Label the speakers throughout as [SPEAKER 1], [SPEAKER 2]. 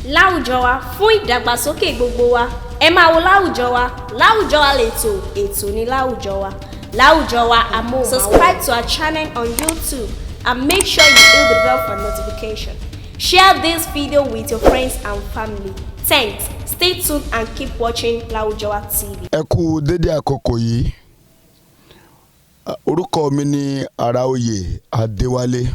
[SPEAKER 1] láwùjọ wa fún ìdàgbàsókè gbogbo wa ẹ máa wo láwùjọ wa ètò ní láwùjọ wa amóhùnmáwòrán. Subscribe to our channel on YouTube and make sure you hit the bell for notification. Share this video with your friends and family. Thanks. Stay tuned and keep watching Láwùjọ wa TV.
[SPEAKER 2] Ẹ kú dédé àkókò yìí. Orúkọ mi ni Araoye Adéwálé.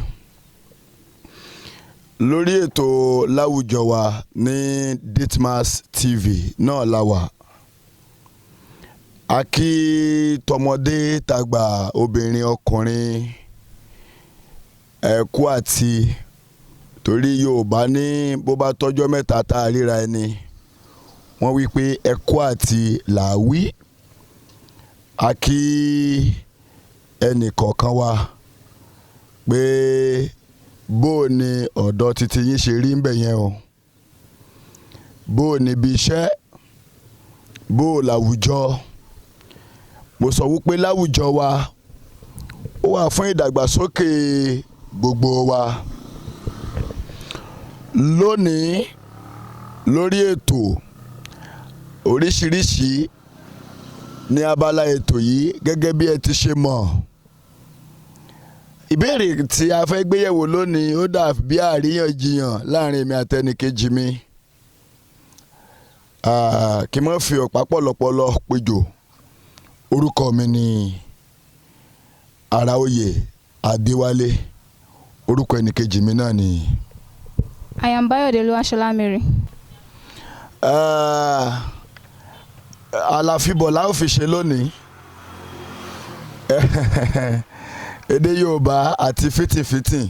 [SPEAKER 2] Lórí ètò Láwùjọ wa ní Ditmas TV náà la wà. A kí tọmọdé tàgbà obìnrin ọkùnrin ẹ kú àti torí Yorùbá ní bó bá tọ́jọ́ mẹ́ta tá a ríra ẹni wọ́n wí pé ẹ kú àti làwí. A kí ẹnì kọ̀ọ̀kan wa pé bó ni ọ̀dọ̀ títí yín ṣe rí ń bẹ̀ yẹn o, bó ni ibi iṣẹ́, bó láwùjọ. Mo sọ wípé láwùjọ wa ó wà fún ìdàgbàsókè gbogbo wa. Lónìí lórí ètò oríṣiríṣi ní abala ètò yìí gẹ́gẹ́ bí ẹ ti ṣe mọ̀. Ìbéèrè tí a fẹ́ gbéyẹ̀wò lónìí ó dà bí àríyànjiyàn láàrin èmi àtẹnìkejì mi. Kí n má fi ọ̀pá pọ̀lọpọ̀lọ péjò. Orúkọ mi ni Araoye Adéwálé. Orúkọ ẹnìkejì mi náà ni.
[SPEAKER 3] I am Bayode Oluwasolamiri.
[SPEAKER 2] Àlàfíbọ̀ la ó fi ṣe lónìí. Èdè Yorùbá àti fìtìfìtì.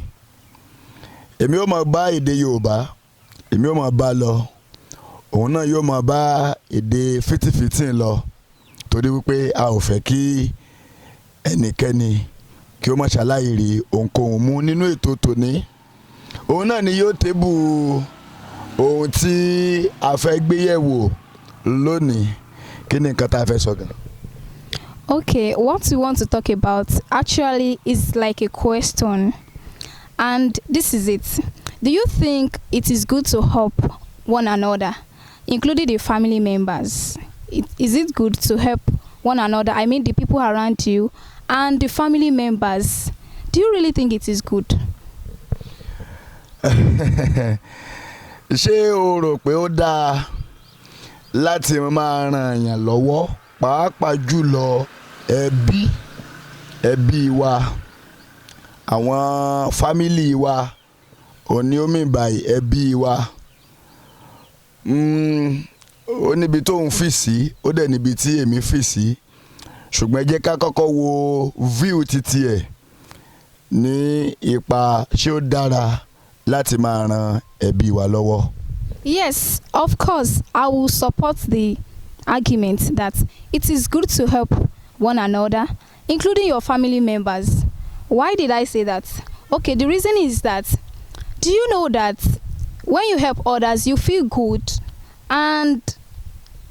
[SPEAKER 2] Èmi ó máa bá èdè Yorùbá, èmi ó máa bá lọ. Òun náà yóò máa bá èdè fìtìfìtì lọ. Torí wípé a ò fẹ́ kí ẹnikẹ́ni kí ó má ṣàlàyé rí ohunkóhun mú nínú ètò tòní. Òun náà ni yóò tébù ohun tí a fẹ́ gbéyẹ̀wò lónìí. Kí ni nǹkan tá a fẹ́ sọ gan?
[SPEAKER 3] Okay, what we want to talk about actually is like a question, and this is it. Do you think it is good to help one another, including the family members? Is it good to help one another? I mean the people around you and the family members. Do you really think it is good?
[SPEAKER 2] Ṣé o rò pé ó dáa láti máa ràn yàn lọ́wọ́ pàápàá jùlọ ẹbí wa, àwọn fámìlì wa, òní omi báyìí ẹbí wa. Ó níbi tó ń fi sí, ó dẹ̀ níbi tí èmi fi sí. Ṣùgbọ́n ẹ jẹ́ ká kọ́kọ́ wo view títí ẹ̀ ní ipa ṣé ó dára láti máa ran ẹbí wa lọ́wọ́.
[SPEAKER 3] Yes, of course, I will support the argument that it is good to help one another, including your family members. Why did I say that? Okay, the reason is that, do you know that when you help others, you feel good, and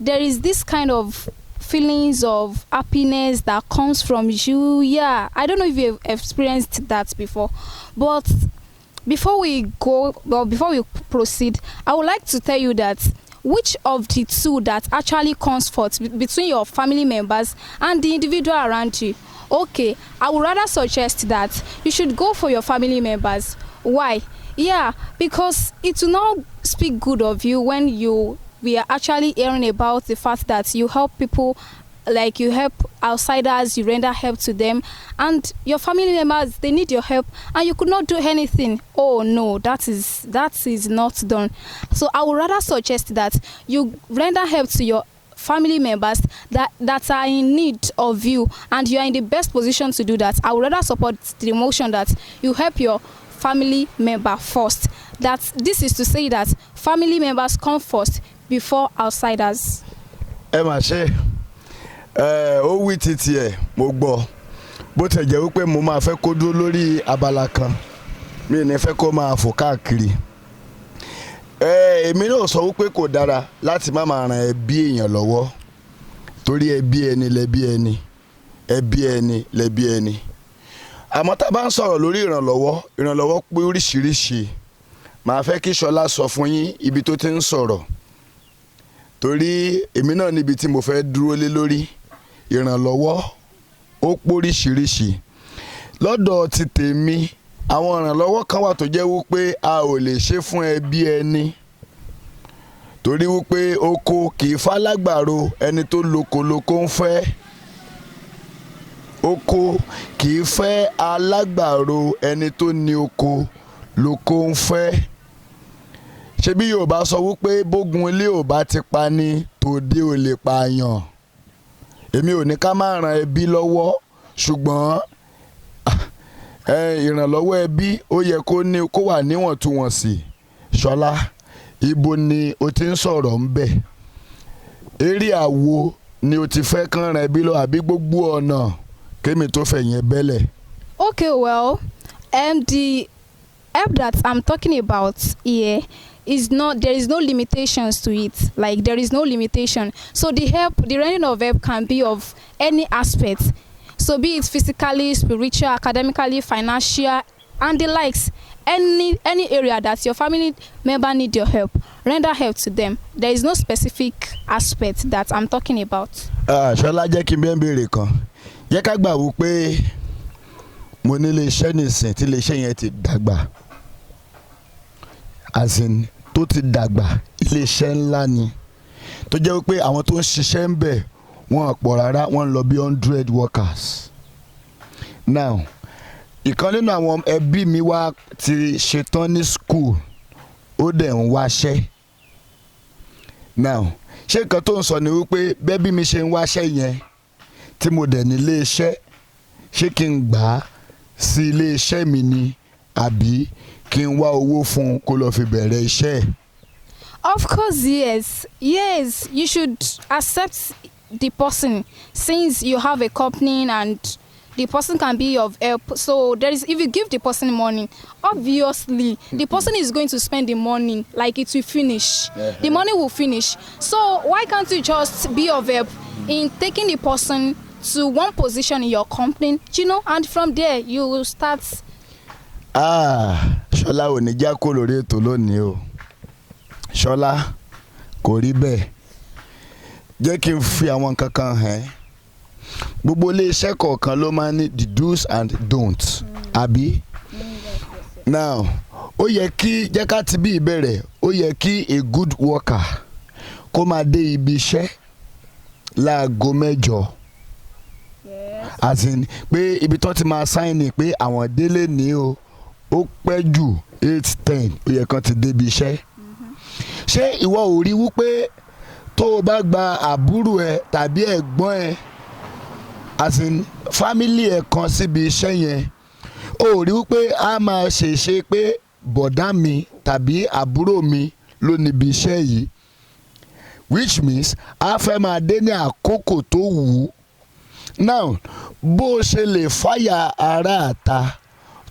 [SPEAKER 3] there is this kind of feelings of happiness that comes from you? Yeah, I don't know if you've experienced that before, but before we proceed, I would like to tell you that which of the two that actually comes forth between your family members and the individual around you. Okay, I would rather suggest that you should go for your family members. Why? Yeah, because it will not speak good of you when we are actually hearing about the fact that you help people, like you help outsiders, you render help to them, and your family members, they need your help and you could not do anything. Oh no, that is not done. So I would rather suggest that you render help to your family members that are in need of you, and you are in the best position to do that. I would rather support the motion that you help your family member first. That this is to say that family members come first before outsiders.
[SPEAKER 2] Ẹ mà ṣe ó wí títí ẹ̀ mo gbọ́, bó tẹ̀ jẹ́ wípé mo máa fẹ́ kó dúró lórí abala kan, mi ò ní fẹ́ kó máa fò káàkiri. Èmi náà sọ wípé kò dára láti má máa ran ẹbí èèyàn lọ́wọ́, torí ẹbí ẹni lẹbí ẹni, ẹbí ẹni lẹbí ẹni. Àmọ́ tá a bá ń sọ̀rọ̀ lórí ìrànlọ́wọ́ pé oríṣiríṣi. màá fẹ́ kí Ṣọlá sọ fún yín ibi tó ti ń sọ̀rọ̀ torí èmi náà níbi tí mo fẹ́ dúró lé lórí ìrànlọ́wọ́ ó póríṣiríṣi lọ́dọ̀ ti tèmi àwọn ìrànlọ́wọ́ kan wà tó jẹ́ wípé a ò lè ṣe fún ẹbí ẹni torí wípé oko kì í falágbàro ẹni tó lóko lóko ń fẹ́ oko kì í fẹ́ alágbàro ẹni tó ní oko lóko ń fẹ́ ṣebí Yorùbá sọ wípé bógun ilé ò bá ti pa ni tòde ò lè pààyàn èmi ò ní ká má ran ẹbí lọ́wọ́ ṣùgbọ́n ìrànlọ́wọ́ ẹbí ó yẹ kó wà níwọ̀ntúnwọ̀nsì. Ṣọlá ibo ni o ti ń sọ̀rọ̀ ń bẹ̀ eré àwo ni o ti fẹ́ kán ran ẹbí lọ àbí gbogbo ọ̀nà kémi tó fẹ̀yìn bẹ́lẹ̀.
[SPEAKER 3] Okay, well, the help that I'm talking about here is not, there is no limitations to it. Like, there is no limitation. So the rendering of help can be of any aspect. So be it physically, spiritual, academically, financial, and the likes. Any area that your family member need your help, render help to them. There is no specific aspect that I'm talking about.
[SPEAKER 2] Ṣọlá jẹ́ kí n bẹ́ẹ̀ béèrè kan. Jẹ́ ká gbà wò pé mo ní iléeṣẹ́ nìsín tí iléeṣẹ́ yẹn ti dàgbà. As in tó ti dàgbà iléeṣẹ́ ńlá ni. Tó jẹ́ wípé àwọn tó ń ṣiṣẹ́ ń bẹ̀ wọ́n pọ̀ rárá wọ́n lọ bí 100 workers. Now ìkan nínú àwọn ẹbí mi wá ti ṣetán ní school ó dẹ̀ ń wáṣẹ́. Now ṣé nǹkan tó ń sọ ni wípé bẹ́bí mi ṣe ń wáṣẹ́ yẹn tí mo dẹ̀ ní iléeṣẹ́ ṣé kí n gbà á sí iléeṣẹ́ mi ni àbí kí n wá owó fún un kó lọ fi bẹ̀rẹ̀ iṣẹ́.
[SPEAKER 3] Of course, yes, you should accept the person since you have a company and the person can be of help. So if you give the person money, obviously the person is going to spend the money, like it will finish. The money will finish. So why can't you just be of help in taking the person to one position in your company, and from there you will start.
[SPEAKER 2] Ṣọlá ò ní já kó lórí ètò lónìí o. Ṣọlá kò rí bẹ́ẹ̀. Jẹ́ kí n fi àwọn kankan hàn. Gbogbo iléeṣẹ́ kọ̀ọ̀kan ló máa ní the do's and don'ts. Àbí? Now, ó yẹ kí jẹ́ ká ti bí ìbẹ̀rẹ̀, ó yẹ kí a good worker kó máa dé ibi iṣẹ́ láago 8. As in pé ibi tó ti máa sign ni pé àwọn délé ní o ó pẹ́ jù 8:10 ó yẹ kán ti débi iṣẹ́. Ṣé ìwọ ò rí wípé tó o bá gba àbúrò ẹ tàbí ẹ̀gbọ́n ẹ as in family ẹ kan síbi iṣẹ́ yẹn ó rí wípé a máa ṣèṣe pé bọ̀dá mi tàbí àbúrò mi ló níbi iṣẹ́ yìí, which means a fẹ́ máa dé ní àkókò tó wù ú. Now bó ṣe lè fàyà ara àta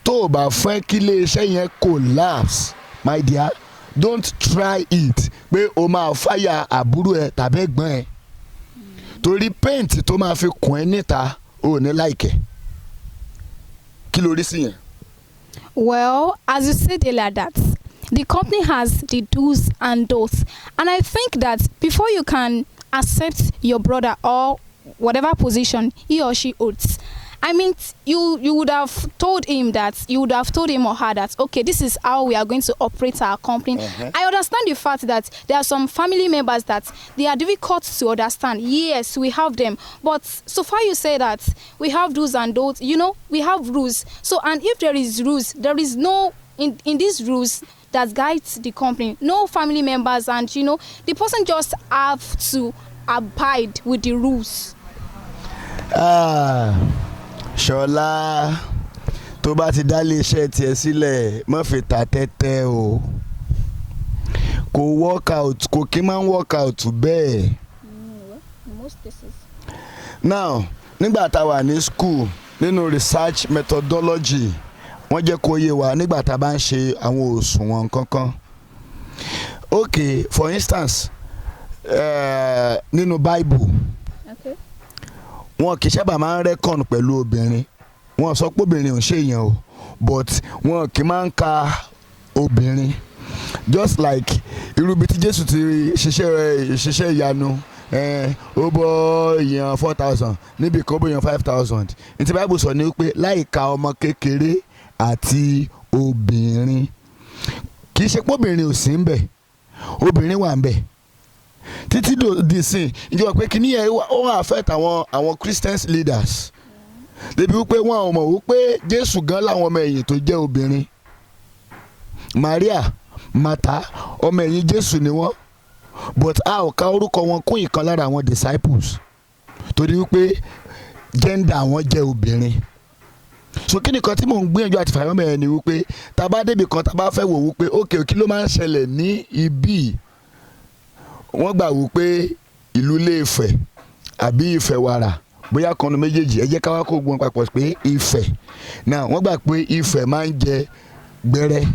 [SPEAKER 2] tó o bá fẹ́ kí iléeṣẹ́ yẹn collapse, my dear, don't try it pé o máa fàyà àbúrò ẹ tàbí ẹ̀gbọ́n ẹ torí paint tó máa fi kùn ẹ́ níta ò ní láìkẹ́. Kí ló rí sí yẹn?
[SPEAKER 3] Well, as you said earlier, that the company has the do's and don'ts, and I think that before you can accept your brother or whatever position he or she holds, I mean, you would have told him or her that, okay, this is how we are going to operate our company. I understand the fact that there are some family members that they are difficult to understand. Yes, we have them. But so far you say that we have do's and don'ts, we have rules. So, and if there is rules, there is no, in these rules that guides the company, no family members, and, the person just have to abide with the rules.
[SPEAKER 2] Ṣọlá tó bá ti dá iléeṣẹ́ tiẹ̀ sílẹ̀ má fi ta tẹ́tẹ́ o, kò work out, kò kí máa ń work out bẹ́ẹ̀.
[SPEAKER 3] Most cases.
[SPEAKER 2] Now nígbà tá a wà ní school nínú research methodology wọ́n jẹ́ kó yé wa nígbà tá a bá ń ṣe àwọn òṣùwọ̀n kankan. Okay, for instance nínú Bible.
[SPEAKER 3] Okay.
[SPEAKER 2] Wọn kì í sábà máa ń reckon pẹ̀lú obìnrin, wọn sọ pé obìnrin ò ń ṣe èèyàn o, but wọn kì í máa ń ka obìnrin. just like irúbi tí Jésù ti ṣiṣẹ́ ìyanu ó bọ́ èèyàn 4,000 níbi kan ó bọ́ èèyàn 5,000 ní ti Bible sọ ni wípé láìka ọmọ kékeré àti obìnrin, kì í ṣe pé obìnrin ò sí ń bẹ̀, obìnrin wà ń bẹ̀ títí di sin ìjọba pé kíní ẹ̀ ó affect àwọn Christian leaders débi wípé wọn ò mọ̀ wípé Jésù gan láwọn ọmọ ẹ̀yìn tó jẹ́ obìnrin. Maria, Martha, ọmọ ẹ̀yìn Jésù ni wọ́n, but a ò ka orúkọ wọn kún ìkan lára àwọn disciples torí wípé gender wọn jẹ́ obìnrin. So kí nìkan tí mò ń gbìyànjú àti fàyọ́mọ ẹ̀ ni wípé tá a bá débi kan tá a bá fẹ́ wò wípé ókè kí ló máa ń ṣẹlẹ̀ ní ibí, wọ́n gbà wípé ìlú Ilé-Ifẹ̀ àbí Ifẹ̀-Wàrà bóyá kanu méjèèjì, ẹ jẹ́ ká wá kó gbọ́n papọ̀ pé Ifẹ̀ náà wọ́n gbà pé Ifẹ̀ máa ń jẹ gbẹ́rẹ́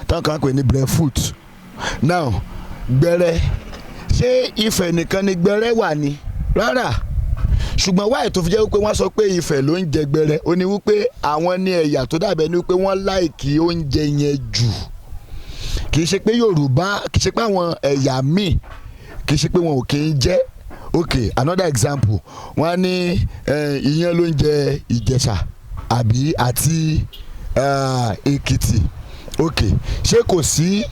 [SPEAKER 2] táwọn kan pè ní breadfruit. Now gbẹ́rẹ́, ṣé Ifẹ̀ nìkan ni gbẹ́rẹ́ wà ní? Rárá, ṣùgbọ́n wáyé tó fi jẹ́ wípé wọ́n sọ pé Ifẹ̀ ló ń jẹ gbẹ́rẹ́ ó ní wípé àwọn ní ẹ̀yà tó dàbẹ̀ ní wípé wọ́n láìkí oúnjẹ yẹn jù. Kì í ṣe pé Yorùbá, kì í ṣe pé àwọn ẹ̀yà míì, kì í ṣe pé wọn ò kì í jẹ. Okay, another example, wọ́n á ní ìyẹn ló ń jẹ Ìjẹ̀ṣà àbí àti Èkìtì. Okay, ṣé kò sí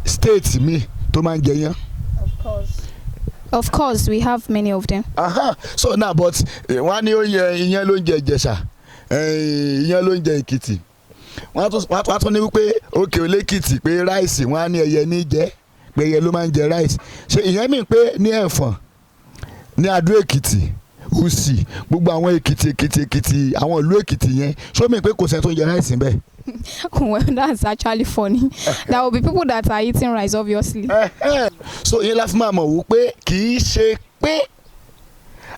[SPEAKER 2] state mi tó máa ń jẹ yẹn?
[SPEAKER 3] Of course, we have many of them.
[SPEAKER 2] So now, but wọ́n á ní ìyẹn ló ń jẹ Ìjẹ̀ṣà, ìyẹn ló ń jẹ Èkìtì. Wọ́n á tún ní wípé òkè Olé-Èkìtì pé ráìsì, wọ́n á ní ẹyẹ ní jẹ pé ẹyẹ ló máa ń jẹ ráìsì. Ṣé ìyẹn mìíràn pé ní Ẹ̀fọ̀n, ní Adó-Èkìtì, Ùsì, gbogbo àwọn Èkìtì àwọn ìlú Èkìtì yẹn, ṣó mi pé kò sẹ́ni tó ń jẹ ráìsì bẹ́ẹ̀?
[SPEAKER 3] Well, that's actually funny. There will be people that are eating rice, obviously.
[SPEAKER 2] So ìyẹn la fi máa mọ̀ wípé kì í ṣe pé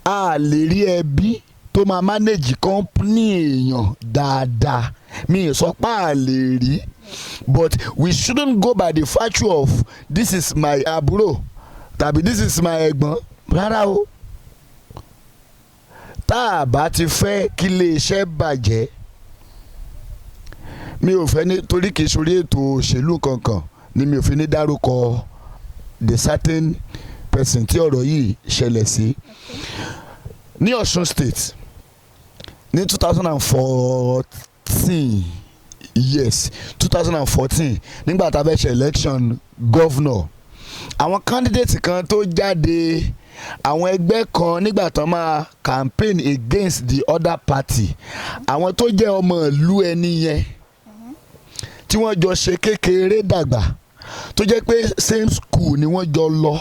[SPEAKER 2] a lè rí ẹbí tó máa manage company èèyàn dáadáa, mi ì sọ pé a lè rí, but we shouldn't go by the virtue of this is my àbúrò tàbí this is my ẹ̀gbọ́n. Rárá o, tá a bá ti fẹ́ kí iléeṣẹ́ bàjẹ́, mi ò fẹ́ ní torí kìí sórí ètò òṣèlú kankan ni mi ò fi ní dárúkọ the certain person tí ọ̀rọ̀ yìí ṣẹlẹ̀ sí. Ní Ọ̀ṣun State ní 2014, yes 2014, nígbà tá a fẹ́ ṣe election governor, àwọn candidate kan tó jáde, àwọn ẹgbẹ́ kan nígbà tán máa campaign against the other party, àwọn tó jẹ́ ọmọ ìlú ẹni yẹn tí wọ́n jọ ṣe kékeré dàgbà tó jẹ́ pé same school ni wọ́n jọ lọ,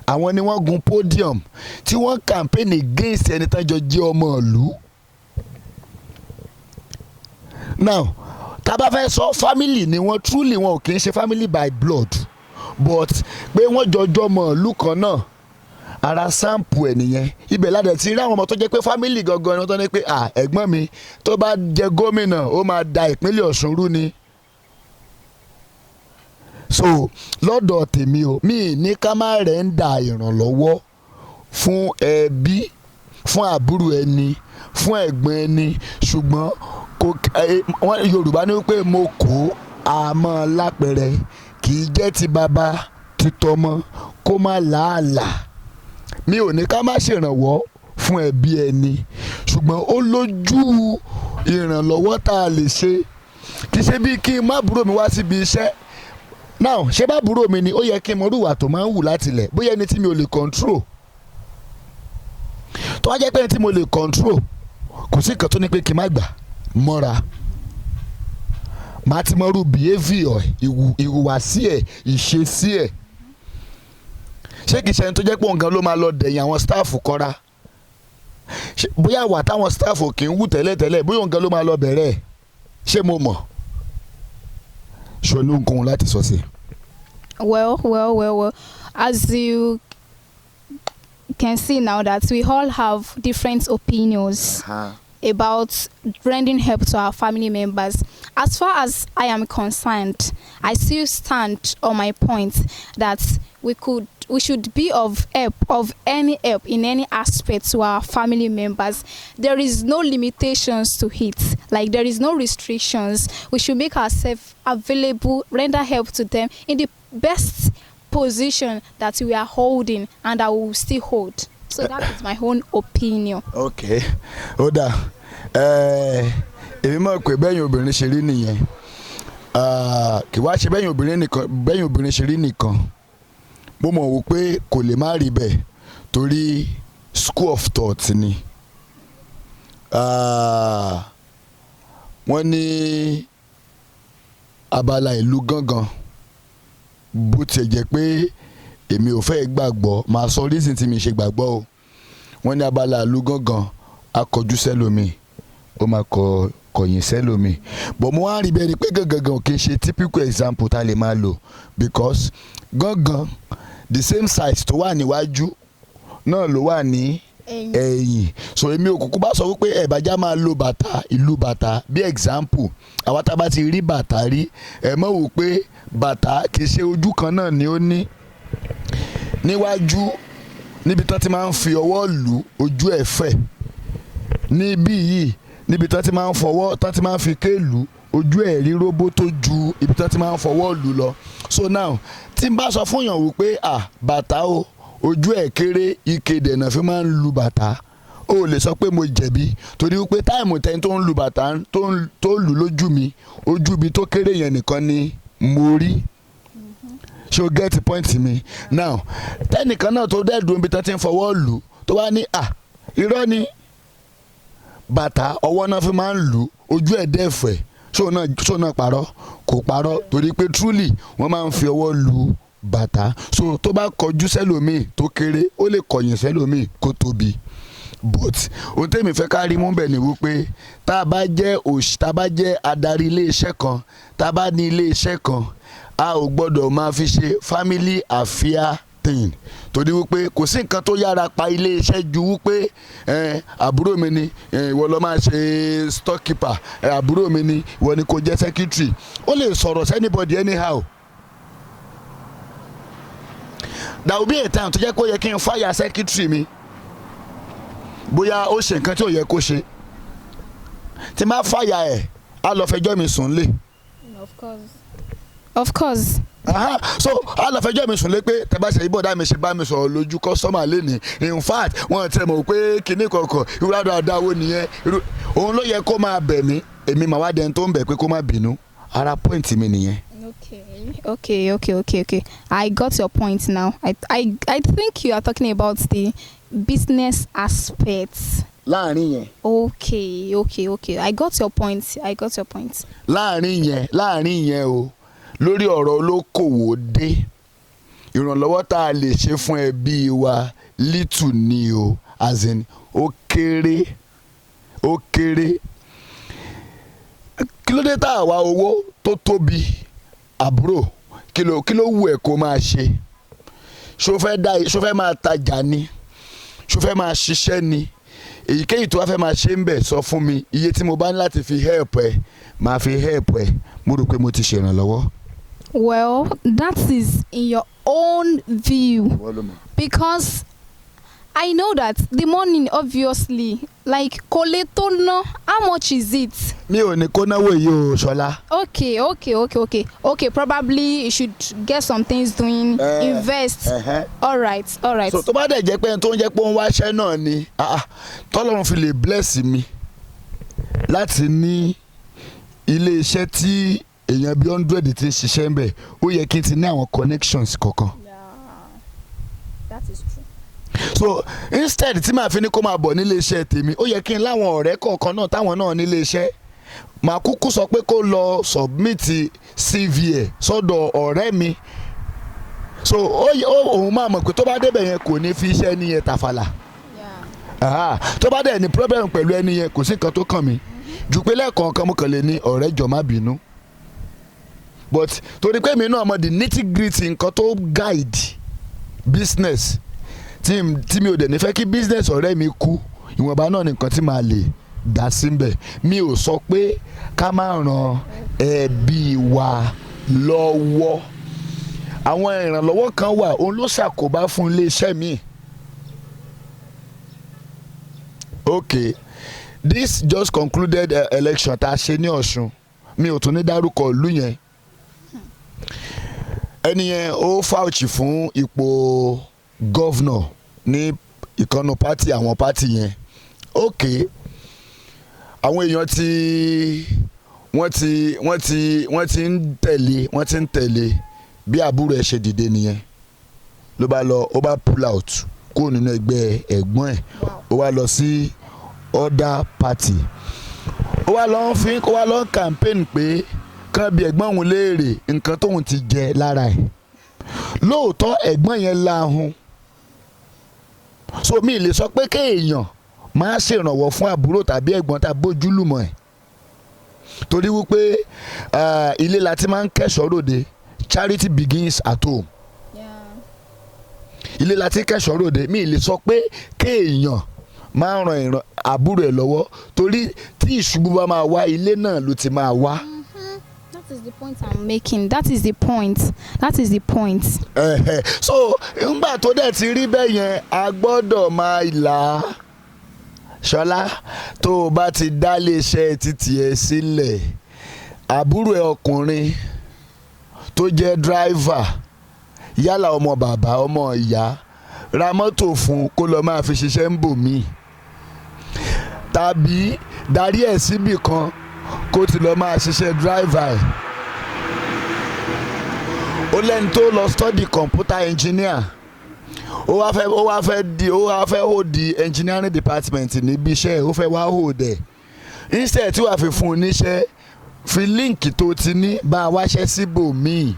[SPEAKER 2] àwọn ni wọ́n gun podium tí wọ́n campaign against ẹni tán jọ jẹ́ ọmọ ìlú. Now tá a bá fẹ́ sọ family ni wọ́n, truly wọn ò kì í ṣe family by blood, but pé wọ́n jọjọ́ ọmọ ìlú kan náà, ara sample ẹ̀ nìyẹn. Ibẹ̀ ládẹ̀ tí rí àwọn ọmọ tó jẹ́ pé family gangan ni wọ́n tó ní pé ẹ̀gbọ́n mi tó bá jẹ gómìnà ó máa da ìpínlẹ̀ Ọ̀ṣun rú ni. So lọ́dọ̀ tèmi o, mi ní ká má rẹ̀ ń da ìrànlọ́wọ́ fún ẹbí, fún àbúrò ẹni, fún ẹ̀gbọ́n ẹni, ṣùgbọ́n Yorùbá ní pé mo kó àmọ́ lápẹ̀rẹ̀ kì í jẹ́ ti bàbá ti tọmọ kó má làálàá. Mi ò ní ká má ṣèrànwọ́ fún ẹbí ẹni, ṣùgbọ́n ó lójú ìrànlọ́wọ́ tá a lè ṣe. Kì í ṣe bí kí n má búrò mi wá síbi iṣẹ́. Now ṣé bá búrò mi ni ó yẹ kí n mọ irúwà tó máa ń wù láti ilẹ̀, bóyá ẹni tí mi ò lè control. Tó wá jẹ́ pé ẹni tí mo lè control, kò sí nǹkan tó ní pé kí n má gbà mọ́ra. Màá ti mọ irú behaviour ìhùwàsí ẹ̀, ìṣesí ẹ̀. Ṣé kìí ṣe ẹni tó jẹ́ pé òun gan ló máa lọ dẹ̀yìn àwọn staff kọ́ra? Bóyá wà táwọn staff kì í wù tẹ́lẹ̀tẹ́lẹ̀, bóyá òun gan ló máa lọ bẹ̀rẹ̀ ẹ̀. Ṣé mo mọ̀? Ṣé ló ń kún un láti sọ sí?
[SPEAKER 3] Well. As you can see now that we all have different opinions about rendering help to our family members. As far as I am concerned, I still stand on my point that we could we should be of any help in any aspect to our family members. There is no limitations to it. Like there is no restrictions. We should make ourselves available, render help to them in the best position that we are holding and that we will still hold. So that is my own opinion.
[SPEAKER 2] Okay. Oda. Èmi mọ̀ pé bẹ́yìn obìnrin ṣe rí nìyẹn. Kì wá ṣe bẹ́yìn obìnrin ṣe rí nìkan. Mo mọ̀ wò pé kò lè má rí bẹ́ẹ̀ torí school of thought ni. Wọ́n ní abala ìlú gángan bó ti jẹ́ pé èmi ò fẹ́ gbàgbọ́ máa sọ reason tí mi ṣe gbàgbọ́ o. Wọ́n ní abala ìlú gángan akọjú sẹ́lómi ó máa kọ̀yìn sẹ́lómi. But mo wá rí bẹ́ẹ̀ ni pé gangan kì í ṣe typical example tá lè máa lò because gangan the same size tó wà níwájú náà ló wà ní ẹ̀yìn. So èmi òkùnkùn bá sọ wípé ẹ̀bàjá máa lo bàtà ìlú bàtà bí example àwa tá a bá ti rí bàtà rí ẹ̀ mọ̀ wò pé bàtà kì í ṣe ojú kan náà ni ó ní níwájú níbi tán ti máa ń fi ọwọ́ lù ojú ẹ̀ fẹ̀ níbí yìí níbi tán ti máa ń fọwọ́ tán ti máa ń fi kéèlù ojú ẹ̀ rí róbó tó ju ibi tán ti máa ń fọwọ́ lù lọ. So now tí n bá sọ fún yàn wípé bàtà o ojú ẹ̀ kéré ike dènà fi máa ń lu bàtà o lè sọ pé mo jẹ̀bi torí wípé táìmù tẹ́ni tó ń lu bàtà tó lù lójú mi ojú ibi tó kéré yẹn nìkan ni mo rí. Ṣé o get the point mi? Now tẹ́nìkan náà tó dẹ́ẹ̀dùn ibi tán ti ń fọwọ́ lù tó wá ní irọ́ ni bàtà ọwọ́ náà fi máa ń lù ojú ẹ̀ dẹ́fẹ̀ ṣó náà parọ́ kò parọ́ torí pé truly wọ́n máa ń fi ọwọ́ lù bàtà. So tó bá kọjú sẹ́lòmíì tó kéré ó lè kọ̀yìn sẹ́lòmíì kó tóbi. But ohun tẹ́mi fẹ́ ká rí mú bẹ̀ ni wípé tá a bá jẹ́ adarí ilé iṣẹ́ kan tá a bá ní ilé iṣẹ́ kan a ò gbọ́dọ̀ máa fi ṣe family affair thing torí wípé kò sí nǹkan tó yára pa ilé iṣẹ́ ju wípé àbúrò mi ni ìwọ ló máa ṣe storekeeper àbúrò mi ni ìwọ ni kò jẹ́ secretary ó lè sọ̀rọ̀ sí anybody anyhow. There will be a time tó jẹ́ kó yẹ kí n fire secretary mi bóyá ó ṣe nǹkan tí ò yẹ kó ṣe tí máa fire ẹ̀ á lọ fẹjọ́ mi sùn lé.
[SPEAKER 3] Of course.
[SPEAKER 2] So a lọ fẹjọ́ mi sùn lé pé tẹ́ bá ṣe ibodà mi ṣe bá mi sọ̀rọ̀ lójú customer lẹ́ni in fact wọ́n ti mọ̀ pé kinní kọ̀ọ̀kan irú àdáadáa wo nìyẹn òun ló yẹ kó máa bẹ̀ mí èmi màá wá dẹni tó ń bẹ̀ pé kó má bínú ara point mi nìyẹn.
[SPEAKER 3] Okay. I got your point now. I think you are talking about the business aspects.
[SPEAKER 2] Láàrin yẹn.
[SPEAKER 3] Okay. I got your point.
[SPEAKER 2] Láàrin yẹn o lórí ọ̀rọ̀ olókòwò dé ìrànlọ́wọ́ tá a lè ṣe fún ẹbí wa little ni o as in ó kéré kí ló dé tá a wá owó tó tóbi àbúrò kí ló wù ẹ́ kó máa ṣe ṣó fẹ́ máa tajà ni ṣó fẹ́ máa ṣiṣẹ́ ni èyíkéyìí tó wá fẹ́ máa ṣe ń bẹ̀ sọ fún mi iye tí mo bá ní láti fi help ẹ máa fi help ẹ mo rò pé mo ti ṣèrànlọ́wọ́.
[SPEAKER 3] Well, that is in your own view because I know that the money obviously like kò lè tó ná how much is it?
[SPEAKER 2] Mi ò ní kó náwó yìí o Ṣọlá. Okay, probably you should get some things doing, invest. All right. So tó bá dẹ̀ jẹ́ pé tó ń jẹ́ pé ó ń wáṣẹ́ náà ni tọ́lọ́run fi lè bless mi láti ní ilé iṣẹ́ tí èèyàn bí 100 ti ń ṣiṣẹ́ ń bẹ̀ ó yẹ kí n ti ní àwọn connections kọ̀ọ̀kan.
[SPEAKER 3] That is true.
[SPEAKER 2] So instead tí màá fi ní kó máa bọ̀ nílé iṣẹ́ tèmi ó yẹ kí n láwọn ọ̀rẹ́ kọ̀ọ̀kan náà táwọn náà nílé iṣẹ́ màá kúkú sọ pé kó lọ submit CV ẹ̀ sọ́dọ̀ ọ̀rẹ́ mi so òun máa mọ̀ pé tó bá débẹ̀ yẹn kò ní fi iṣẹ́ ẹni yẹn tàfàlà tó bá dẹ̀ ní problem pẹ̀lú ẹni yẹn kò sí nǹkan tó kàn mí jù pé lẹ́ẹ̀kọ̀ọ̀kan mo kàn lè ní ọ̀rẹ́ jọ̀ọ́ má bínú but torí pé mi náà mọ̀ the nitty gritty nǹkan tó guide business tí mi ò dẹ̀ ní fẹ́ kí business ọ̀rẹ́ mi kú ìwọ̀nba náà ni nǹkan tí màá lè dá síbẹ̀ mi ò sọ pé ká má ran ẹbí wa lọ́wọ́ àwọn ìrànlọ́wọ́ kan wà òun ló ṣàkóbá fún iléeṣẹ́ mi. Okay, this just concluded election tá a ṣe ní Ọ̀ṣun, mi ò tún ní dárúkọ ìlú yẹn. Ẹni yẹn ó fáwọ̀chì fún ipò gọ́vnọ̀ ní ìkànnì pátì àwọn pátì yẹn. Okay, àwọn èèyàn wọ́n ti ń tẹ̀lé bí àbúrò ẹ̀ ṣe dìde nìyẹn, ló bá lọ ó bá pull out kúrò nínú ẹgbẹ́ ẹ̀gbọ́n ẹ̀, ó wá lọ sí other party, ó wá lọ campaign pé kán bí ẹ̀gbọ́n òun léèrè nǹkan tóun ti jẹ lára ẹ̀. Lóòótọ́ ẹ̀gbọ́n yẹn láhùn, so mi lè sọ pé kéèyàn máa ṣèrànwọ́ fún àbúrò tàbí ẹ̀gbọ́n tàbí ojúlùmọ̀ ẹ̀, torí wípé ilé la ti máa ń kẹ́ṣọ́ ròde. Charity begins at home. Ilé la ti kẹ́ṣọ́ ròde. Mi lè sọ pé kéèyàn máa ran àbúrò ẹ̀ lọ́wọ́, torí tí ìṣubú bá máa wá ilé náà ló ti máa wá.
[SPEAKER 3] That is the point I'm making. That is the point.
[SPEAKER 2] So ńgbà tó dẹ̀ ti rí bẹ́ẹ̀ yẹn, a gbọ́dọ̀ máa là á. Ṣọlá, tó o bá ti dá iléeṣẹ́ títì ẹ sílẹ̀, àbúrò ẹ ọkùnrin tó jẹ́ dráìvà, yálà ọmọ bàbá ọmọ ìyá, ra mọ́tò fún kó lọ máa fi ṣiṣẹ́ ń bò mí, tàbí darí ẹ̀ síbì kan kó ti lọ máa ṣiṣẹ́ dráìvà ẹ̀. Ó lẹ́ni tó lọ study computer engineer, ó wá fẹ́ hold the engineering department níbi iṣẹ́, ó fẹ́ wá hold ẹ̀. Instead tí wàá fi fún un níṣẹ́, fi líǹkì tó ti ní bá a wáṣẹ́ síbò míì.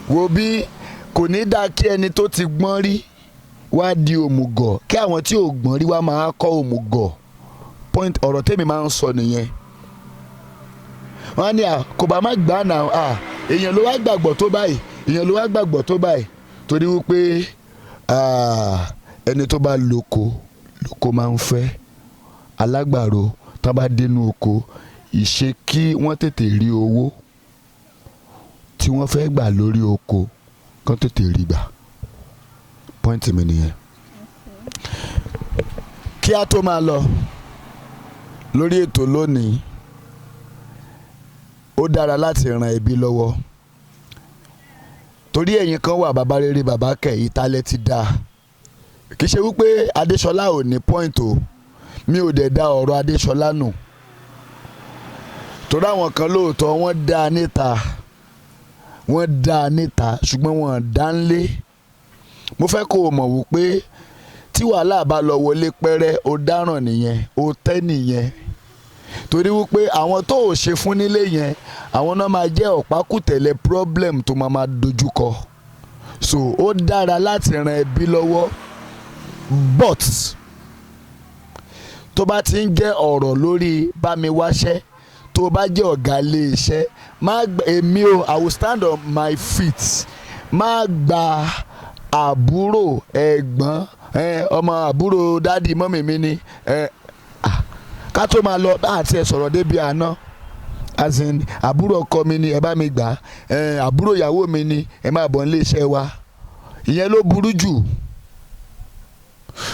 [SPEAKER 2] Wo bí kò ní dáa kí ẹni tó ti gbọ́n rí wá di òmùgọ̀, kí àwọn tí ò gbọ́n rí wá máa kọ́ òmùgọ̀. Point ọ̀rọ̀ tèmi máa ń sọ nìyẹn. Wọ́n á ní kò bá má gbà náà, èèyàn ló wá gbàgbọ́ tó báyìí, torí wípé ẹni tó bá lóko máa ń fẹ́. Alágbàro tó bá dénú oko, ìṣe kí wọ́n tètè rí owó tí wọ́n fẹ́ gbà lórí oko kán tètè rí gbà. Point mi nìyẹn. Kí a tó máa lọ lórí ètò lónìí, ó dára láti ran ẹbí lọ́wọ́, torí ẹ̀yin kan wà bàbá rere bàbá kẹ̀ ìtálẹ̀ ti dá. Kì í ṣe wípé Adéṣọlá ò ní point o, mi ò dẹ̀ dá ọ̀rọ̀ Adéṣọlá nù, torí àwọn kan lóòótọ́ wọ́n dá a níta ṣùgbọ́n wọ́n dá ń lé. Mo fẹ́ kó o mọ̀ wípé tí wàhálà bá lọ wọlé pẹ́rẹ́, ó dáràn nìyẹn, ó tẹ́ nìyẹn, torí wípé àwọn tó ò ṣe fún nílé yẹn, àwọn náà máa jẹ́ ọ̀pákùtẹ̀lẹ̀ problem tó máa dojúkọ. So ó dára láti ran ẹbí lọ́wọ́, but tó bá ti ń jẹ́ ọ̀rọ̀ lórí bá mi wáṣẹ́, tó bá jẹ́ ọ̀gá ilé iṣẹ́, èmi o, I will stand on my feet. Má gba àbúrò ẹ̀gbọ́n ọmọ àbúrò dádì mọ́mì mi ni ká tó máa lọ àti ẹ̀ sọ̀rọ̀ débi àná, as in àbúrò ọkọ mi ni ẹ bá mi gbà, àbúrò ìyàwó mi ni ẹ máa bọ̀ nílé iṣẹ́ wa. Ìyẹn ló burú jù,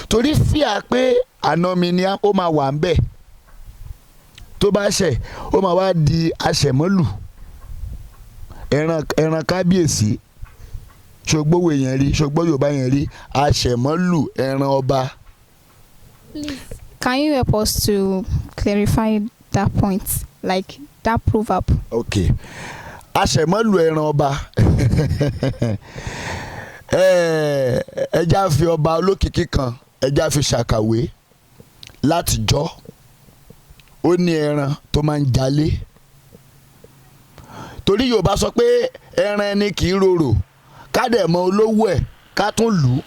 [SPEAKER 2] torí fíà pé àná mi ni ó máa wà ń bẹ̀, tó bá ṣẹ̀ ó máa wá di aṣẹ̀mọ́lù. Ẹran kábíyèsí, ṣògbówó yẹn rí, ṣògbó Yorùbá yẹn rí, aṣẹ̀mọ́lù ẹran ọba.
[SPEAKER 3] Please, can you help us to clarify that point, like that proverb?
[SPEAKER 2] Okay, aṣẹ̀mọ́lù ẹran ọba. Ẹja fi ọba olókìkí kan, ẹja fi ṣàkàwé látijọ́. Ó ní ẹran tó máa ń jalè, torí Yorùbá sọ pé ẹran ẹni kì í rorò, ká dẹ̀ mọ olówó ẹ̀ ká tún lù ú.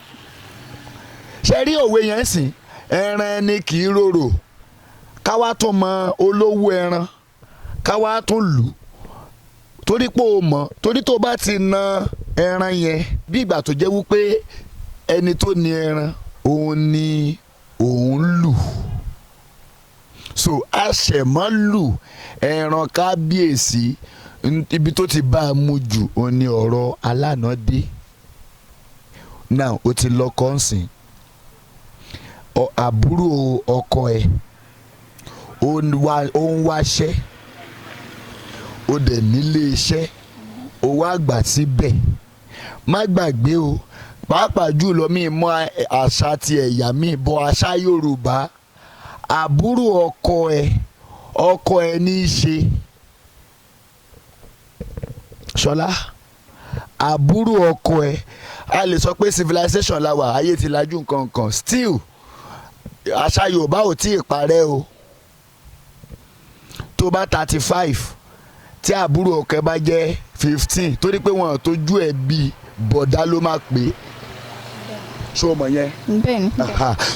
[SPEAKER 2] Ṣé rí òwe yẹn sìn? Ẹran ẹni kì í rorò, ká wá tún mọ olówó ẹran, ká wá tún lù ú. Torí pé o mọ̀, torí tó bá ti na ẹran yẹn bí ìgbà tó jẹ́ wípé ẹni tó ní ẹran òun ni òun lù. So aṣẹ̀mọ́lù ẹran kábíyèsí ibi tó ti bá a mú jù ó ní ọ̀rọ̀ alánà dé. Now ó ti lọ́kọ ńsìn, àbúrò ọkọ ẹ̀ ó ń wáṣẹ́, ó dẹ̀ nílé iṣẹ́, ó wá gbà síbẹ̀. Má gbàgbé o, pàápàá jùlọ mi mọ àṣà ti ẹ̀yà mi bọ àṣà Yorùbá, àbúrò ọkọ ẹ̀ ní í ṣe. Ṣọlá, àbúrò ọkọ ẹ̀, a lè sọ pé civilization la wà, ayé ti lajú nǹkan kan, still àṣà Yorùbá ò tí ì parẹ́ o. Tó bá 35 tí àbúrò ọkọ ẹ̀ bá jẹ́ 15, torí pé wọn tójú ẹ̀ bí bọ̀dá ló máa pè é. Ṣé o mọ̀ yẹn?
[SPEAKER 3] Bẹ́ẹ̀ni.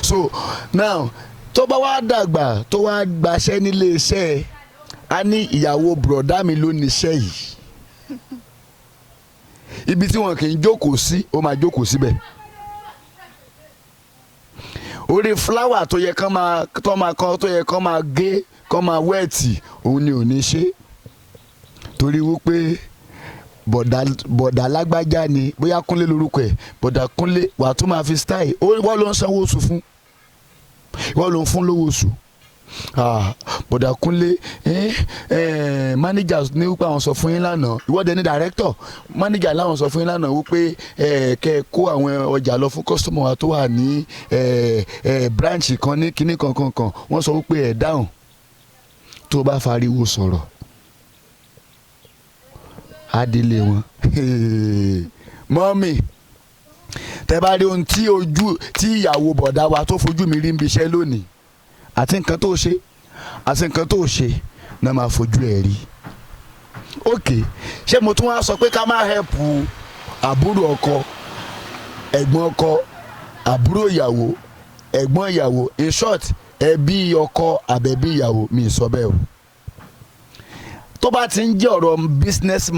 [SPEAKER 2] So now tó bá wá dàgbà tó wá gbaṣẹ́ nílé iṣẹ́ ẹ̀, a ní ìyàwó bùrọ̀dá mi ló níṣẹ́ yìí. Ibi tí wọn kì í jókòó sí ó máa jókòó síbẹ̀. Orí fúláwà tó yẹ kán máa gé kán máa wẹ́ẹ̀tì òun ni ò ní ṣe, torí wípé bọ̀dà lágbájá ni, bóyá Kúnlé lórúkọ ẹ̀, bọ̀dà Kúnlé wà tún máa fi style, wọ́n ló ń sanwó oṣù fún, wọ́n ló ń fún lówó oṣù. Bọ̀dà Kúnlé managers ní wípé àwọn sọ fún yín lánàá, ìwọ́de ní director, manager láwọn sọ fún yín lánàá wípé kẹ́ ẹ kó àwọn ọjà lọ fún customer wa tó wà ní branch kan ní kinní kankan, wọ́n sọ wípé ẹ̀ dáhùn. Tó bá fariwo sọ̀rọ̀ adìlẹ̀ wọn. Mọ́mì, tẹ́ bá rí ohun tí ìyàwó bọ̀dá wa tó fojú mi rí ń biṣẹ́ lónìí, àti nǹkan tó ṣe àti nǹkan tó ṣe náà máa fojú ẹ̀ rí. Ok, ṣé mo tún wá sọ pé ká má help àbúrò ọkọ, ẹ̀gbọ́n ọkọ, àbúrò ìyàwó, ẹ̀gbọ́n ìyàwó, in short ẹbí ọkọ àbẹ̀bí ìyàwó, mi sọ bẹ́ẹ̀ o. Tó bá ti ń jẹ́ ọ̀rọ̀ business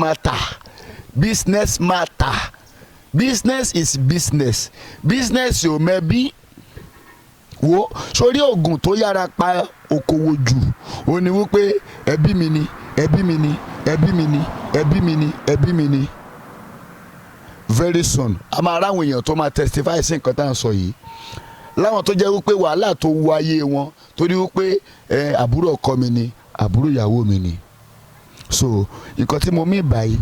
[SPEAKER 2] is business yóò mẹ́bí wo. Sórí oògùn tó yára pa okòwò jù ó ní wípé ẹbí mi ni, ẹbí mi ni, ẹbí mi ni, ẹbí mi ni, ẹbí mi ni. Very soon a máa ráwọn èèyàn tó máa testify sí nǹkan tá à ń sọ yìí, láwọn tó jẹ́ wípé wàhálà tó wọ ayé wọn torí wípé àbúrò ọkọ mi ni, àbúrò ìyàwó mi ni. So nǹkan tí mo mí báyìí,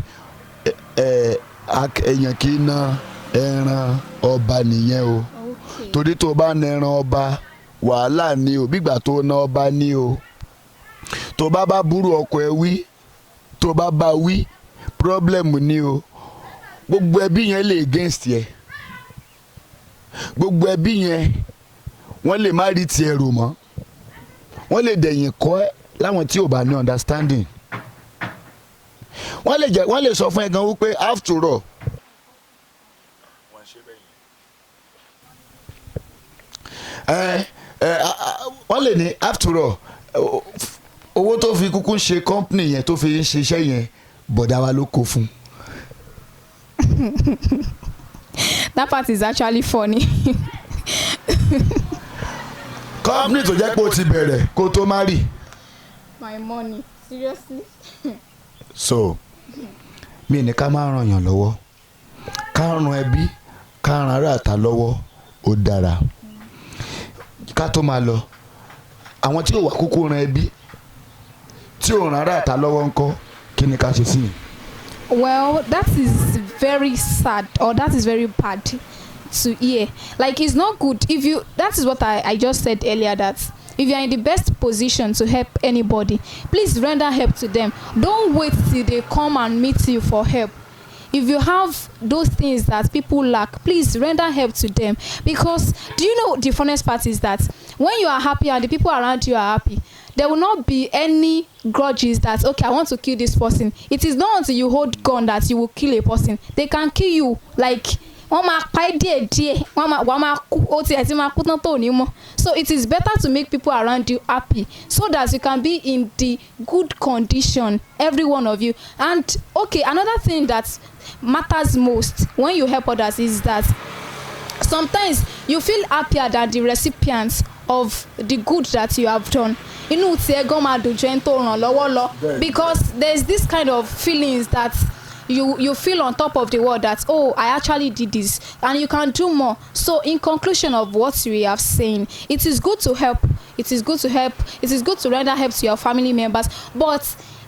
[SPEAKER 2] èèyàn kì í na ẹran ọba nìyẹn o. Torí tó bá na ẹran ọba wàhálà ni o, bígbà tó na ọba ni o. Tó bá búrò ọkọ ẹ wí, tó bá wí problem ni o. Gbogbo ẹbí yẹn lè against ẹ, gbogbo ẹbí yẹn wọ́n lè má rí tiẹ̀ rò mọ́, wọ́n lè dẹ̀yìn kọ́ ẹ láwọn tí ò bá ní understanding. Wọ́n lè sọ fún ẹ gan wípé after all wọ́n lè ní after all owó tó fi kúkú ṣe company yẹn tó fi ń ṣiṣẹ́ yẹn bọ̀dá wa ló kó fún.
[SPEAKER 3] That part is actually funny.
[SPEAKER 2] Company tó jẹ́ pé ó ti bẹ̀rẹ̀ kó tó marry.
[SPEAKER 3] My money, seriously.
[SPEAKER 2] So mi ní ká máa ràn yàn lọ́wọ́, ká ràn ẹbí, ká ràn ará àta lọ́wọ́ ó dára. Ká tó máa lọ, àwọn tí ò wá kúkú ràn ẹbí, tí ò ràn ará àta lọ́wọ́ ńkọ́, kí ni ká ṣe sí i?
[SPEAKER 3] Well, that is very sad, or that is very bad to hear. Like, it's not good if you, that is what I just said earlier, that if you are in the best position to help anybody, please render help to them. Don't wait till they come and meet you for help. If you have those things that people lack, please render help to them. Because do you know the funniest part is that when you are happy and the people around you are happy, there will not be any grudges that, okay, I want to kill this person. It is not until you hold gun that you will kill a person. They can kill you like so it is better to make people around you happy so that you can be in the good condition, every one of you. And okay, another thing that matters most when you help others is that sometimes you feel happier than the recipients of the good that you have done. Inú tiẹ̀ gan máa dùn ju ẹni tó ràn lọ́wọ́ lọ, because there's this kind of feelings that you feel on top of the world that, oh, I actually did this, and you can do more. So in conclusion of what we have seen, it is good to help. It is good to help. It is good to render help to your family members. But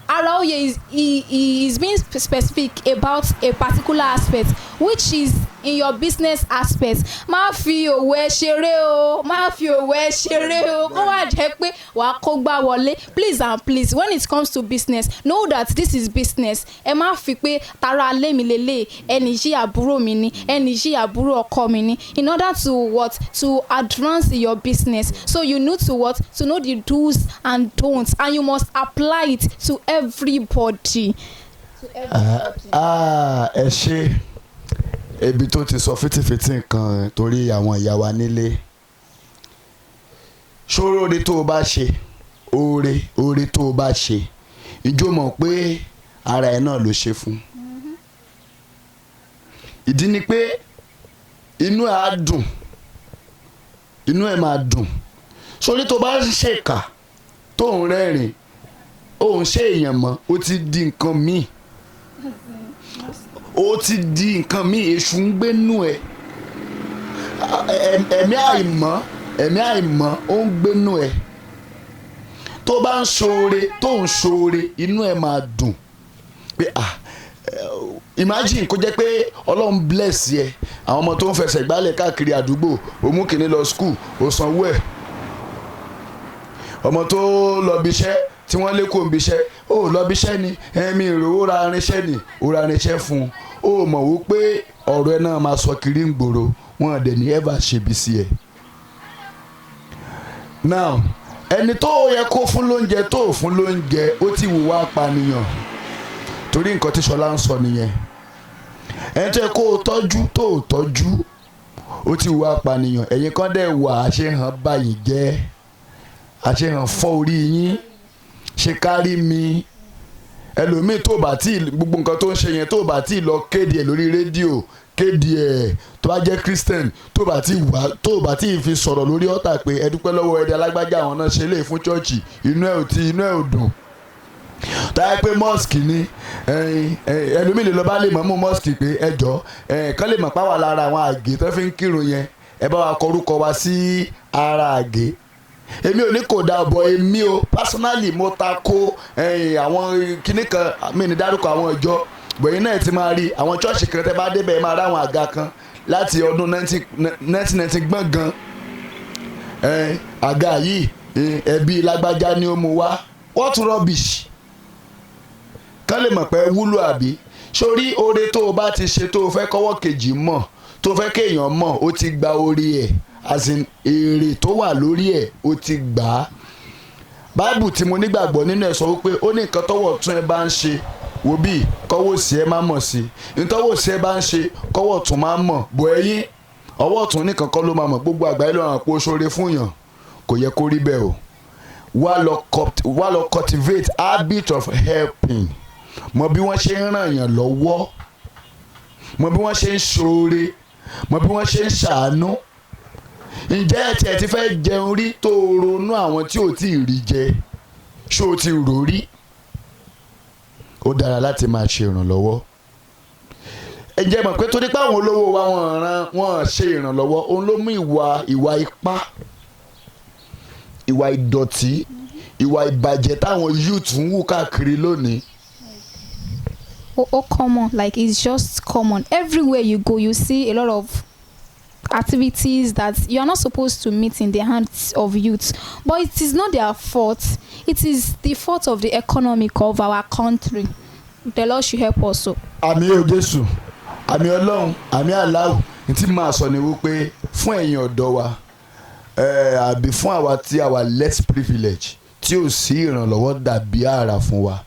[SPEAKER 3] Araoye is being specific about a particular aspect, which is in your business aspect. Má fi òwe ṣeré o, má fi òwe ṣeré o. Kó wá jẹ́ pé wàá kó gbá wọlé. Please and please, when it comes to business, know that this is business. Ẹ má fi pé tara alé mi lélẹ̀, ẹni yìí àbúrò mi ni, ẹni yìí àbúrò ọkọ mi ni. In order to what? To advance your business. So you need to what? To know the do's and don'ts, and you must apply it to everybody.
[SPEAKER 2] Ẹ ṣe ebi tó ti sọ fìtìfìtì nǹkan torí àwọn ìyá wa nílé. Ṣòro oore tó o bá ṣe, oore tó o bá ṣe, ìjọ mọ̀ pé ara ẹ̀ náà ló ṣe fún. Ìdí ni pé inú ẹ̀ á dùn, inú ẹ̀ máa dùn. Sórí tó bá ń ṣèkà tó ń rẹ́rìn, ó ń ṣe èèyàn mọ́, ó ti di nǹkan míì. Ó ti di nǹkan míì, èṣù ń gbénú ẹ̀. Ẹ̀mí àìmọ́ ó ń gbénú ẹ̀. Tó bá ń ṣoore, tó ń ṣoore, inú ẹ̀ máa dùn. Pé imagine kó jẹ́ pé Ọlọ́run bless ẹ, àwọn ọmọ tó ń fẹsẹ̀ gbálẹ̀ káàkiri àdúgbò, ó mú kìíní lọ school, ó sanwó ẹ̀. Ọmọ tó lọ bí iṣẹ́ tí wọ́n lé kó ń bí iṣẹ́, ó lọ bí iṣẹ́ ni, ẹ̀mí ìrówó ra irinṣẹ́ ni, ó ra irinṣẹ́ fún un. Ó mọ̀ wípé ọ̀rọ̀ ẹ náà máa sọ kiri ń gbòòrò, wọn dẹ̀ ní ever ṣe bí sí ẹ. Now ẹni tó yẹ kó fún lóúnjẹ tó fún lóúnjẹ, ó ti hùwà apànìyàn, torí nǹkan tí Ṣọlá ń sọ nìyẹn. Ẹni tó yẹ kó tọ́jú tó tọ́jú, ó ti hùwà apànìyàn. Ẹ̀yin kan dẹ̀ wà àṣehàn báyìí jẹ́, àṣehàn fọ́ orí yín, ṣe kárí mi. Ẹlòmíì tó bá tí gbogbo nǹkan tó ń ṣe yẹn tó bá tí lọ kéde ẹ̀ lórí rédíò, kéde ẹ̀ tó bá jẹ́ Christian, tó bá tí fi sọ̀rọ̀ lórí ọ̀tà pé ẹ dúpẹ́ lọ́wọ́ ẹ̀dá alágbájá àwọn náà ṣe lè fún chọ́ọ̀chì, inú ẹ̀ ò dùn. Táyà pé mosque ni ẹlòmíì lè lọ bá lè mọ̀ mú mosque pé ẹjọ́ kán lè mọ̀ páwà lára àwọn àgé tó fi ń kírun yẹn, ẹ bá wa kọ orúkọ wa sí ara àgé. Èmi ò ní kò dà bọ̀, èmi o personally mo ta ko àwọn kinní kan, mi ní dárúkọ àwọn ìjọ bọ̀yìn náà ti máa rí àwọn chọ́ọ̀ṣì kan tẹ́ bá débẹ̀ ẹ máa rá àwọn àga kan láti ọdún 1990 gbọ̀ngàn. Àga yìí ẹbí lágbájá ni ó mú wá, what rubbish. Kán lè mọ̀ pé wúlò àbí. Sórí oore tó o bá ti ṣe tó o fẹ́ kọ́wọ́ kejì mọ̀, tó o fẹ́ kéèyàn mọ̀, ó ti gba orí ẹ̀, àsìn èrè tó wà lórí ẹ̀ ó ti gbà á. Báìbù tí mo nígbàgbọ́ nínú ẹ̀ sọ wípé ó ní nǹkan tọ́wọ́ tún ẹ bá ń ṣe, wò bí kọ́wọ́ sí ẹ má mọ̀ sí, nítọ́wọ́ sí ẹ bá ń ṣe kọ́wọ́ tún má mọ̀. Bọ̀ ẹ̀yìn ọwọ́ tún ní kankan ló máa mọ̀, gbogbo àgbáyé ló hàn pé ó ṣoore fún yàn, kò yẹ kó rí bẹ́ẹ̀ o. Wá lọ cultivate habit of helping. Mọ bí wọ́n ṣe ń ràn yàn lọ́wọ́, mọ bí wọ́n ṣe ń ṣoore, mọ bí wọ́n ṣe ń ṣàánú. Ǹjẹ́ ẹ ti fẹ́ jẹun rí tó ronú àwọn tí ò tí ì rí jẹ? Ṣé o ti rò rí? Ó dára láti máa ṣe ìrànlọ́wọ́. Ẹ jẹ́ mọ̀ pé torí pé àwọn olówó wa wọ́n ṣe ìrànlọ́wọ́, òun ló mú ìwà ipá, ìwà ìdọ̀tí, ìwà ìbàjẹ́ táwọn youth ń wù káàkiri lónìí.
[SPEAKER 3] Common, like it's just common. Everywhere you go, you see a lot of activities that you are not supposed to meet in the hands of youth, but it is not their fault. It is the fault of the economic of our country. The Lord should help us.
[SPEAKER 2] Àmì o Jésù, àmì Ọlọ́run, àmì Aláwọ̀. Ní tí màá sọ ni wípé fún ẹ̀yin ọ̀dọ́ wa, àbí fún àwa tí àwa less privilege, tí ò sí ìrànlọ́wọ́ dàbí àrà fún wa.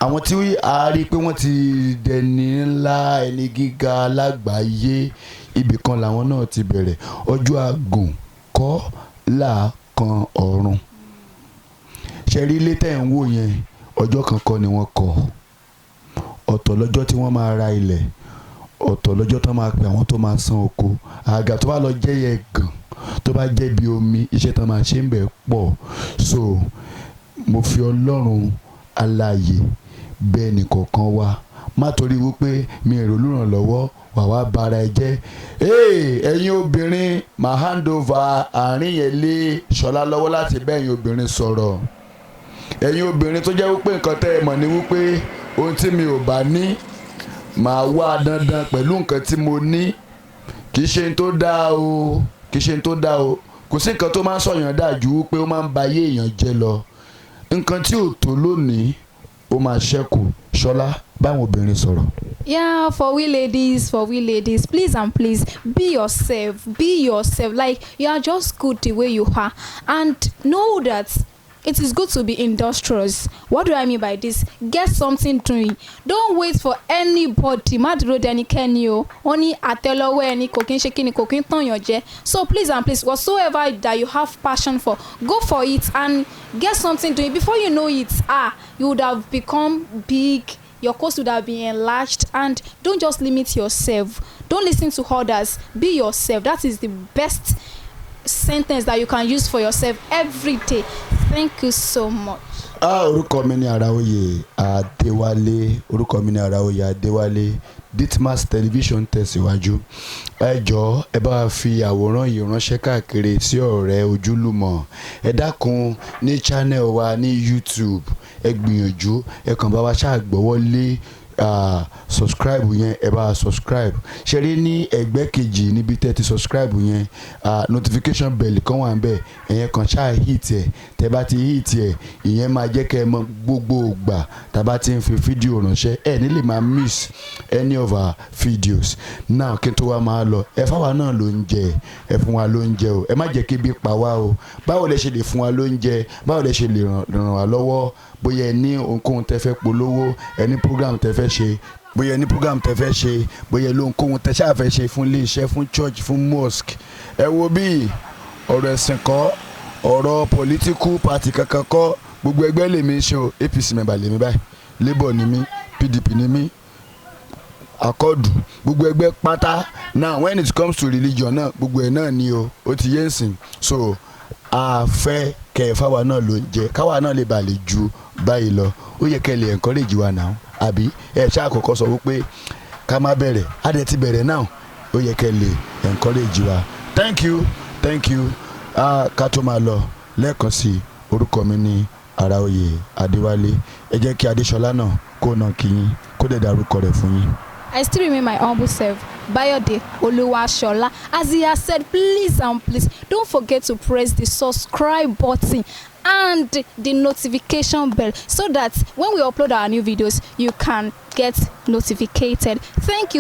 [SPEAKER 2] Àwọn tí a rí pé wọ́n ti dẹni ńlá, ẹni gíga lágbàáyé, ibì kan làwọn náà ti bẹ̀rẹ̀. Ọjọ́ àgùn kọ́ làákan ọ̀run. Ṣé rí ilé tẹ̀ ń wò yẹn, ọjọ́ kan kọ́ ni wọ́n kọ́. Ọ̀tọ̀ lọ́jọ́ tí wọ́n máa ra ilẹ̀, ọ̀tọ̀ lọ́jọ́ tó máa pè àwọn tó máa san oko àgà tó bá lọ jẹ́ yẹ gàn tó bá jẹ́ bí omi iṣẹ́ tó máa ṣe ń bẹ̀ pọ̀ so mo fi Ọlọ́run alààyè bẹ́ẹ̀ nìkọ̀ọ̀kan wa má torí wípé mi èrò olùrànlọ́wọ́ wà wá bara ẹ jẹ́ ẹ̀yin obìnrin máa hand over àárín yẹn lé Ṣọlá lọ́wọ́ láti bẹ́ẹ̀ ẹ̀yin obìnrin sọ̀rọ̀ ẹ̀yin obìnrin tó jẹ́ wípé nǹkan tẹ́ ẹ mọ̀ ni wípé ohun tí mi ò bá ní màá wá dandan pẹ̀lú nǹkan tí mo ní kì í ṣe n tó dáa o kì í ṣe n tó dáa o kò sí nǹkan tó máa ń sọ̀yàn dájú wípé ó máa ń ba ayé èèyàn jẹ́ lọ nǹkan tí ò tó lónìí ó máa ṣẹ́kù Ṣọlá báwọn obìnrin sọ̀rọ̀.
[SPEAKER 3] Yeah, for we ladies, please and please be yourself. Like you are just good the way you are, and know that it is good to be industrious. What do I mean by this? Get something doing. Don't wait for anybody. Má dúró de ẹnikẹ́ni o. Wọ́n ní àtẹ́lẹwọ́ ẹni kò kí ń ṣe kíni kò kí ń tàn yàn jẹ. So please and please, whatsoever that you have passion for, go for it and get something doing. Before you know it, you would have become big. Your course would have been enlarged, and don't just limit yourself. Don't listen to others. Be yourself. That is the best sentence that you can use for yourself every day. Thank you so much.
[SPEAKER 2] Orúkọ mi ni Àràoyè Adéwálé Ditmas television tẹ̀síwájú ẹ jọ̀ọ́ ẹ bá fi àwòrán yìí ránṣẹ́ káàkiri sí ọ̀rẹ́ ojúlùmọ̀ ẹ dákun ní channel wa ní YouTube ẹ gbìyànjú ẹ kàn bá wa ṣàgbọ́wọ́ lé subscribe yẹn ẹ bá subscribe ṣe rí ní ẹgbẹ́ kejì níbi tẹ́ ti subscribe yẹn notification bell kan wà níbẹ̀ ẹ̀yẹn kan ṣáà hit ẹ̀ tẹ́ bá ti hit ẹ̀ ìyẹn máa jẹ́ kẹ́ ẹ mọ gbogbo ìgbà tá bá ti ń fi fídíò ránṣẹ́ ẹ̀ nílè máa miss any of our videos now kí n tó wá máa lọ ẹ fáwa náà ló ń jẹ ẹ fún wa ló ń jẹ o ẹ má jẹ́ kí ebi pa wá o báwo lẹ ṣe lè fún wa ló ń jẹ báwo lẹ ṣe lè ràn wá lọ́wọ́ bóyá ẹ ní ohunkóhun tẹ́ fẹ́ polówó ẹ ní program tẹ́ fẹ́ ṣe bóyá ẹ ní program tẹ́ fẹ́ ṣe bóyá ẹ lóhunkóhun tẹ́ ṣáà fẹ́ ṣe fún iléeṣẹ́ fún church fún mosque ẹ wo bí ọ̀rọ̀ ẹ̀sìn kọ́ ọ̀rọ̀ political party kankan kọ́ gbogbo ẹgbẹ́ lèmi ṣe o APC member lèmi báyìí Labour ni mí PDP ni mí akọ́dù gbogbo ẹgbẹ́ pátá now when it comes to religion náà gbogbo ẹ̀ náà ni o ó ti yé nsìn so a fẹ́ kẹ́ ẹ̀ fáwa náà ló ń jẹ káwa náà lè ba lè ju báyìí lọ ó yẹ kẹ́ ẹ lè encourage wa náà àbí ẹ ṣáà kọ́kọ́ sọ wípé ká má bẹ̀rẹ̀ á dẹ̀ ti bẹ̀rẹ̀ náà ó yẹ kẹ́ ẹ lè encourage wa thank you ká tó máa lọ lẹ́ẹ̀kan sí orúkọ mi ní Àràoyè Adéwálé ẹ jẹ́ kí Adéṣọlá náà kó náà kí yín kó dẹ̀ dárúkọ rẹ̀ fún yín.
[SPEAKER 3] I still remain my humble self, Bayode Oluwashola. As he has said, please and please don't forget to press the subscribe button and the notification bell so that when we upload our new videos, you can get notified. Thank you.